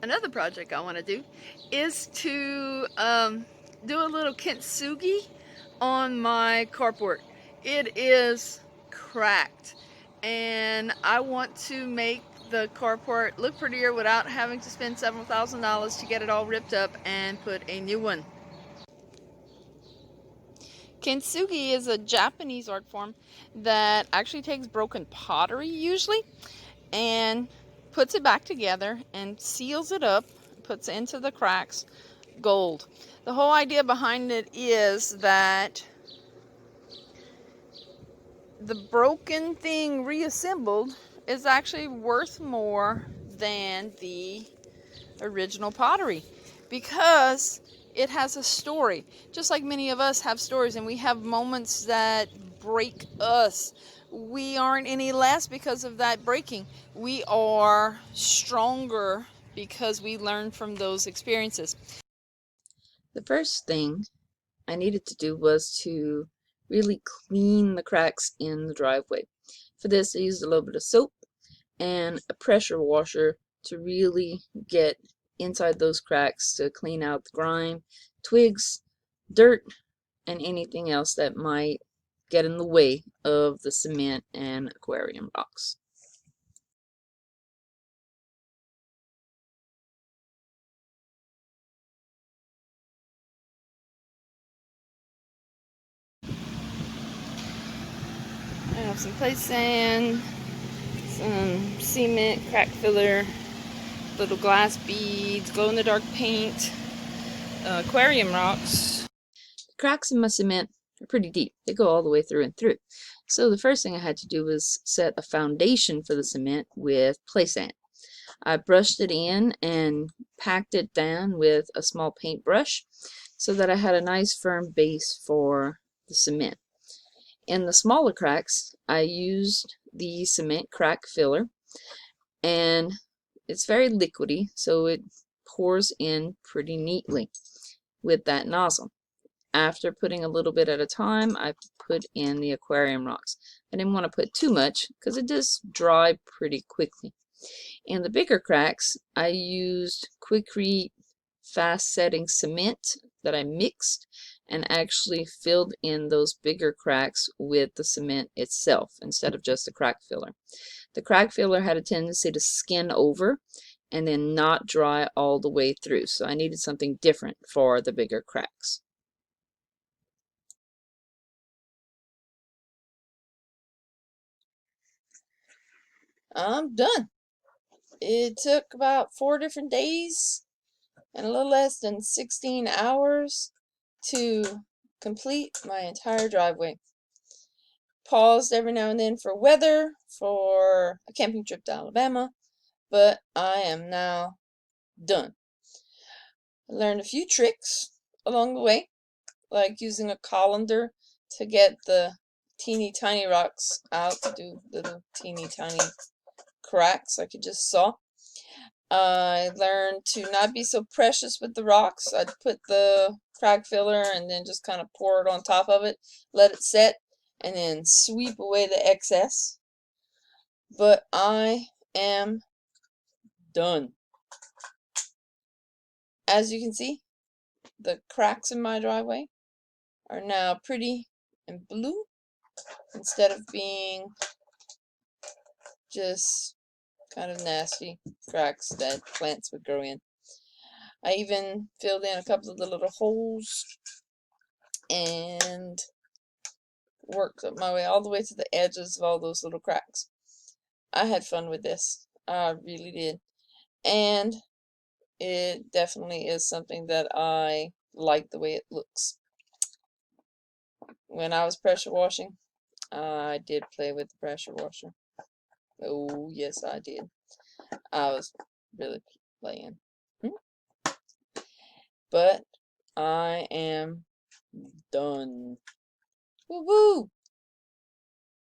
Another project I want to do is to do a little kintsugi on my carport. It is cracked, and I want to make the carport look prettier without having to spend several $1000s to get it all ripped up and put a new one. Kintsugi is a Japanese art form that actually takes broken pottery usually and puts it back together and seals it up, puts it into the cracks, gold. The whole idea behind it is that the broken thing reassembled is actually worth more than the original pottery because it has a story. Just like many of us have stories, and we have moments that break us. We aren't any less because of that breaking. We are stronger because we learn from those experiences. The first thing I needed to do was to really clean the cracks in the driveway. For this, I used a little bit of soap and a pressure washer to really get inside those cracks to clean out the grime, twigs, dirt, and anything else that might get in the way of the cement and aquarium rocks. I have some play sand, some cement, crack filler, little glass beads, glow-in-the-dark paint, aquarium rocks. The cracks in my cement are pretty deep. They go all the way through and through. So the first thing I had to do was set a foundation for the cement with play sand. I brushed it in and packed it down with a small paintbrush so that I had a nice firm base for the cement. In the smaller cracks, I used the cement crack filler, and it's very liquidy, so it pours in pretty neatly with that nozzle. After putting a little bit at a time, I put in the aquarium rocks. I didn't want to put too much because it does dry pretty quickly. In the bigger cracks, I used Quikrete fast setting cement that I mixed and actually filled in those bigger cracks with the cement itself instead of just the crack filler. The crack filler had a tendency to skin over and then not dry all the way through, so I needed something different for the bigger cracks. I'm done. It took about 4 different days and a little less than 16 hours to complete my entire driveway. Paused every now and then for weather, for a camping trip to Alabama, but I am now done. I learned a few tricks along the way, like using a colander to get the teeny tiny rocks out to do little teeny tiny cracks like you just saw. I learned to not be so precious with the rocks. I'd put the crack filler and then just kind of pour it on top of it, let it set, and then sweep away the excess. But I am done. As you can see, the cracks in my driveway are now pretty and blue instead of being just kind of nasty cracks that plants would grow in. I even filled in a couple of the little holes and worked up my way all the way to the edges of all those little cracks. I had fun with this. I really did. And it definitely is something that I like the way it looks. When I was pressure washing, I did play with the pressure washer. Oh, yes, I did. I was really playing. But I am done. Woo woo!